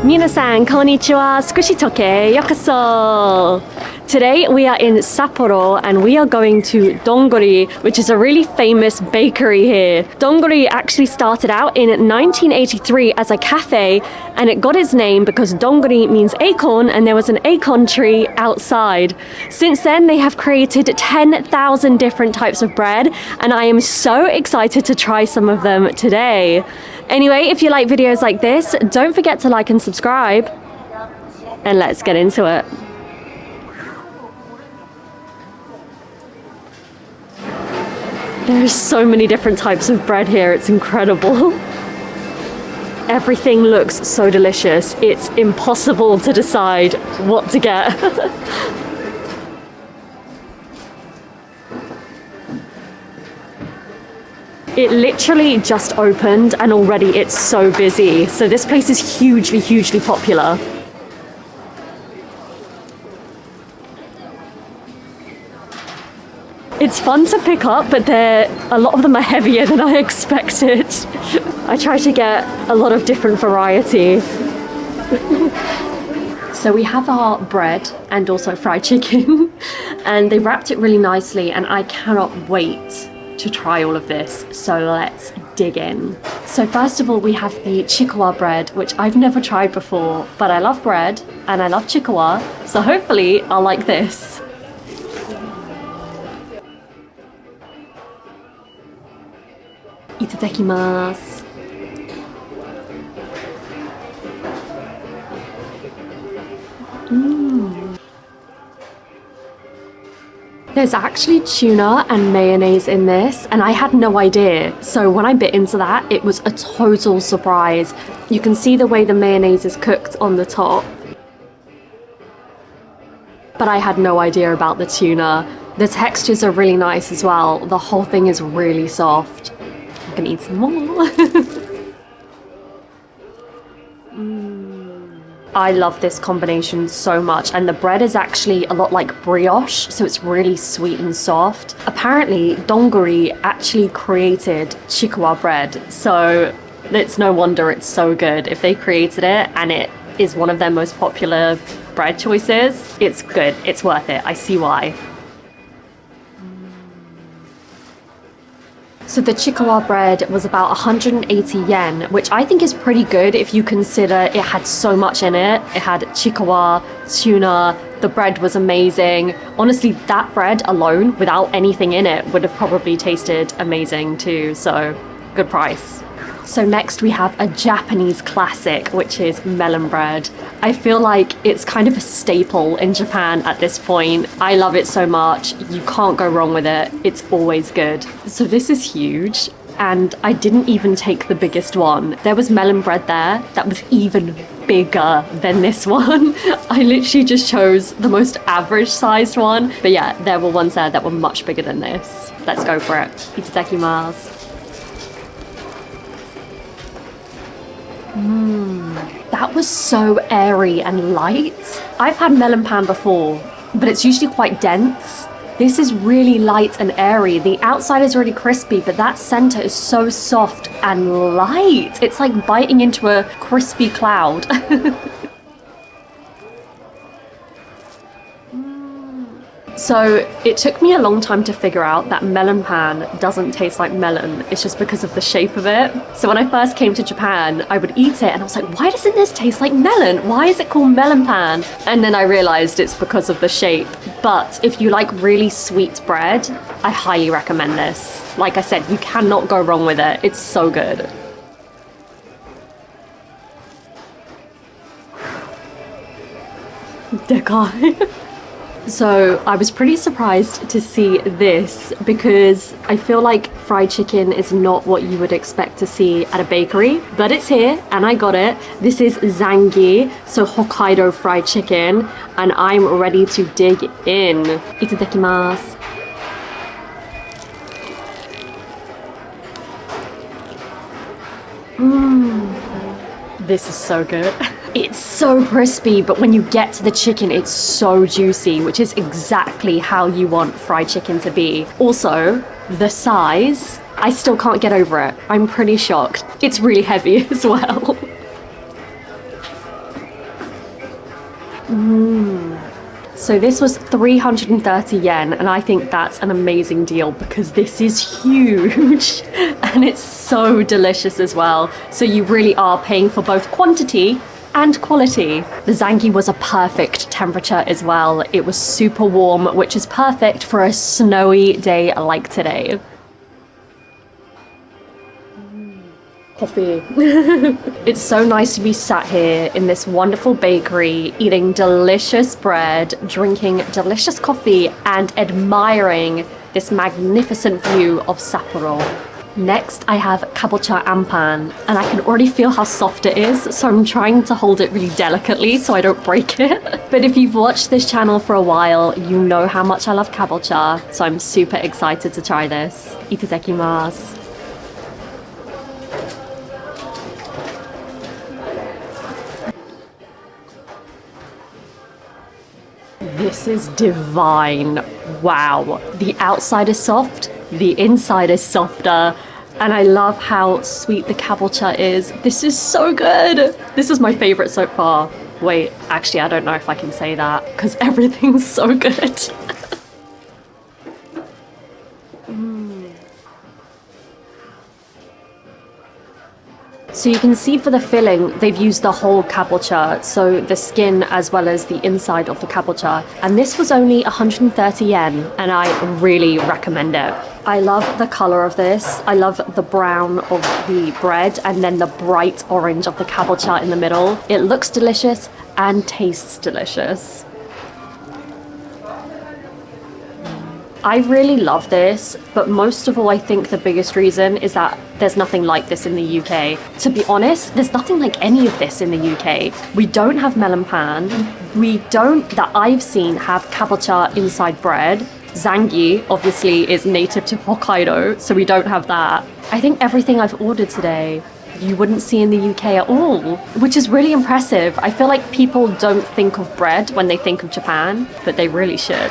Minasan, konnichiwa, squishytalk.w, yokoso! Today we are in Sapporo and we are going to Donguri, which is a really famous bakery here. Donguri actually started out in 1983 as a cafe, and it got its name because Donguri means acorn and there was an acorn tree outside. Since then they have created 10,000 different types of bread, and I am so excited to try some of them today. Anyway, if you like videos like this, don't forget to like and subscribe. And let's get into it. There's so many different types of bread here, it's incredible. Everything looks so delicious, it's impossible to decide what to get. It literally just opened and already it's so busy. So this place is hugely, hugely popular. It's fun to pick up, but a lot of them are heavier than I expected. I try to get a lot of different variety. So we have our bread and also fried chicken, and they wrapped it really nicely, and I cannot wait to try all of this. So let's dig in. So first of all, we have the Chikawa bread, which I've never tried before, but I love bread and I love Chikawa, so hopefully I'll like this. Itadakimasu. There's actually tuna and mayonnaise in this, and I had no idea. So when I bit into that, it was a total surprise. You can see the way the mayonnaise is cooked on the top. But I had no idea about the tuna. The textures are really nice as well. The whole thing is really soft. I'm gonna eat some more. I love this combination so much, and the bread is actually a lot like brioche, so it's really sweet and soft. Apparently, Donguri actually created Chikawa bread, so it's no wonder it's so good. If they created it and it is one of their most popular bread choices, it's good, it's worth it, I see why. So the Chikawa bread was about 180 yen, which I think is pretty good if you consider it had so much in it. It had Chikawa, tuna, the bread was amazing. Honestly, that bread alone, without anything in it, would have probably tasted amazing too, so good price. So next we have a Japanese classic, which is melon bread. I feel like it's kind of a staple in Japan at this point. I love it so much. You can't go wrong with it. It's always good. So this is huge, and I didn't even take the biggest one. There was melon bread there that was even bigger than this one. I literally just chose the most average sized one. But yeah, there were ones there that were much bigger than this. Let's go for it. Itadakimasu. That was so airy and light. I've had melon pan before, but it's usually quite dense. This is really light and airy. The outside is really crispy, but that center is so soft and light. It's like biting into a crispy cloud. So it took me a long time to figure out that melon pan doesn't taste like melon. It's just because of the shape of it. So when I first came to Japan, I would eat it and I was like, why doesn't this taste like melon? Why is it called melon pan? And then I realized it's because of the shape. But if you like really sweet bread, I highly recommend this. Like I said, you cannot go wrong with it. It's so good. Dekai. So I was pretty surprised to see this because I feel like fried chicken is not what you would expect to see at a bakery, but it's here and I got it. This is zangi, so Hokkaido fried chicken, and I'm ready to dig in. Itadakimasu. This is so good. It's so crispy, but when you get to the chicken, it's so juicy, which is exactly how you want fried chicken to be. Also, the size, I still can't get over it. I'm pretty shocked. It's really heavy as well. So this was 330 yen, and I think that's an amazing deal because this is huge and it's so delicious as well. So you really are paying for both quantity and quality. The zangi was a perfect temperature as well. It was super warm, which is perfect for a snowy day like today. Coffee. It's so nice to be sat here in this wonderful bakery, eating delicious bread, drinking delicious coffee, and admiring this magnificent view of Sapporo. Next, I have Cabocha Ampan, and I can already feel how soft it is, so I'm trying to hold it really delicately so I don't break it. But if you've watched this channel for a while, you know how much I love Cabocha, so I'm super excited to try this. Itadakimasu. This is divine. Wow. The outside is soft, the inside is softer, and I love how sweet the cabocha is. This is so good. This is my favorite so far. Wait, actually, I don't know if I can say that because everything's so good. So you can see for the filling, they've used the whole cabocha, so the skin as well as the inside of the cabocha. And this was only 130 yen, and I really recommend it. I love the color of this. I love the brown of the bread and then the bright orange of the cabocha in the middle. It looks delicious and tastes delicious. I really love this, but most of all, I think the biggest reason is that there's nothing like this in the UK. To be honest, there's nothing like any of this in the UK. We don't have melon pan. We don't, that I've seen, have cabocha inside bread. Zangi, obviously, is native to Hokkaido, so we don't have that. I think everything I've ordered today, you wouldn't see in the UK at all, which is really impressive. I feel like people don't think of bread when they think of Japan, but they really should.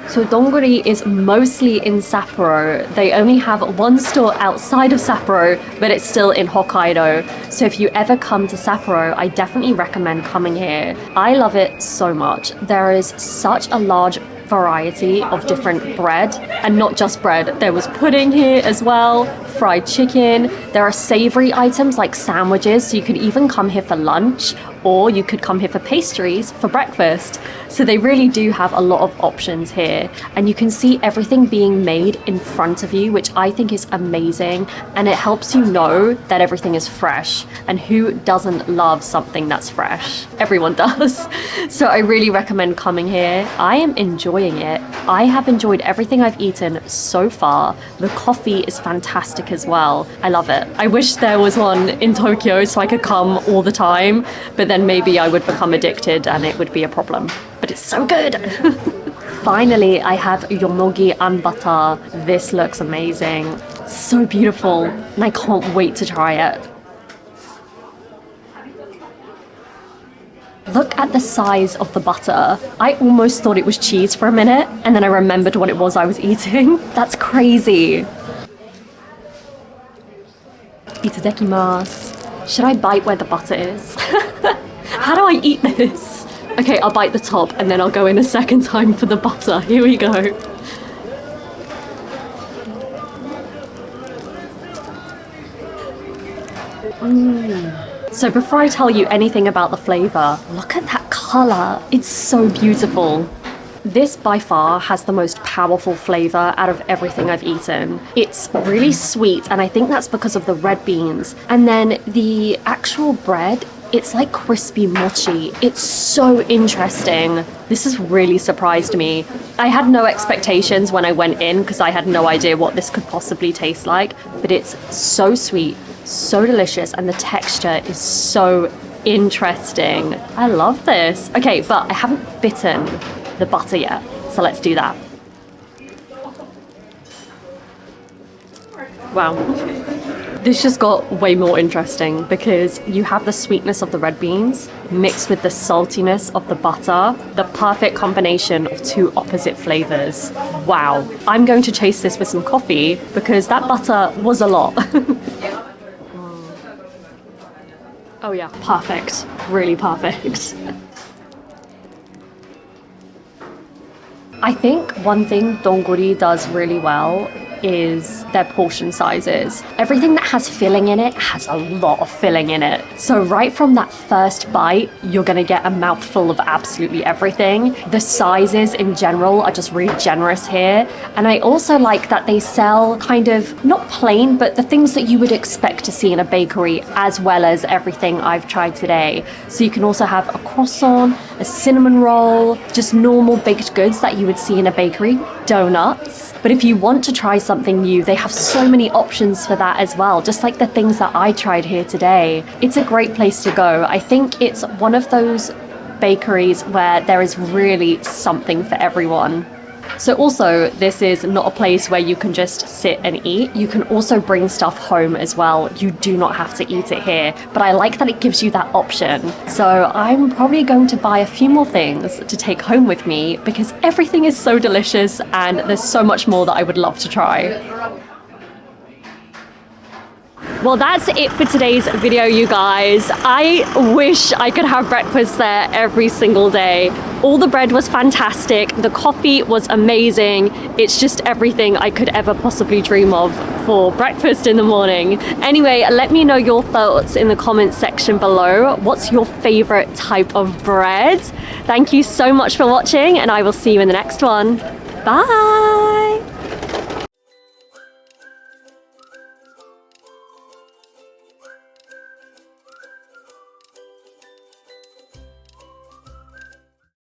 So Donguri is mostly in Sapporo. They only have one store outside of Sapporo, but it's still in Hokkaido. So if you ever come to Sapporo, I definitely recommend coming here. I love it so much. There is such a large variety of different bread, and not just bread. There was pudding here as well, fried chicken. There are savory items like sandwiches, so you could even come here for lunch, or you could come here for pastries for breakfast. So they really do have a lot of options here, and you can see everything being made in front of you, which I think is amazing, and it helps you know that everything is fresh. And who doesn't love something that's fresh? Everyone does. So I really recommend coming here. I am enjoying it. I have enjoyed everything I've eaten so far. The coffee is fantastic as well. I love it. I wish there was one in Tokyo so I could come all the time, but then maybe I would become addicted and it would be a problem. But it's so good. Finally, I have yomogi and butter. This looks amazing. So beautiful, and I can't wait to try it. Look at the size of the butter. I almost thought it was cheese for a minute, and then I remembered what it was I was eating. That's crazy. Itadakimasu. Should I bite where the butter is? How do I eat this? Okay, I'll bite the top and then I'll go in a second time for the butter. Here we go. So before I tell you anything about the flavor, look at that color. It's so beautiful. This by far has the most powerful flavor out of everything I've eaten. It's really sweet, and I think that's because of the red beans. And then the actual bread, it's like crispy mochi. It's so interesting. This has really surprised me. I had no expectations when I went in because I had no idea what this could possibly taste like, but it's so sweet, so delicious, and the texture is so interesting. I love this. Okay, but I haven't bitten the butter yet, so let's do that. Wow. This just got way more interesting because you have the sweetness of the red beans mixed with the saltiness of the butter, the perfect combination of two opposite flavors. Wow. I'm going to chase this with some coffee because that butter was a lot. Oh yeah, perfect. Really perfect. I think one thing Donguri does really well is their portion sizes. Everything that has filling in it has a lot of filling in it. So right from that first bite, you're gonna get a mouthful of absolutely everything. The sizes in general are just really generous here. And I also like that they sell kind of, not plain, but the things that you would expect to see in a bakery, as well as everything I've tried today. So you can also have a croissant, a cinnamon roll, just normal baked goods that you would see in a bakery, donuts. But if you want to try something new, they have so many options for that as well, just like the things that I tried here today. It's a great place to go. I think it's one of those bakeries where there is really something for everyone. So also, this is not a place where you can just sit and eat. You can also bring stuff home as well. You do not have to eat it here, but I like that it gives you that option. So I'm probably going to buy a few more things to take home with me because everything is so delicious and there's so much more that I would love to try. Well, that's it for today's video, you guys. I wish I could have breakfast there every single day. All the bread was fantastic. The coffee was amazing. It's just everything I could ever possibly dream of for breakfast in the morning. Anyway, let me know your thoughts in the comments section below. What's your favorite type of bread? Thank you so much for watching, and I will see you in the next one. Bye.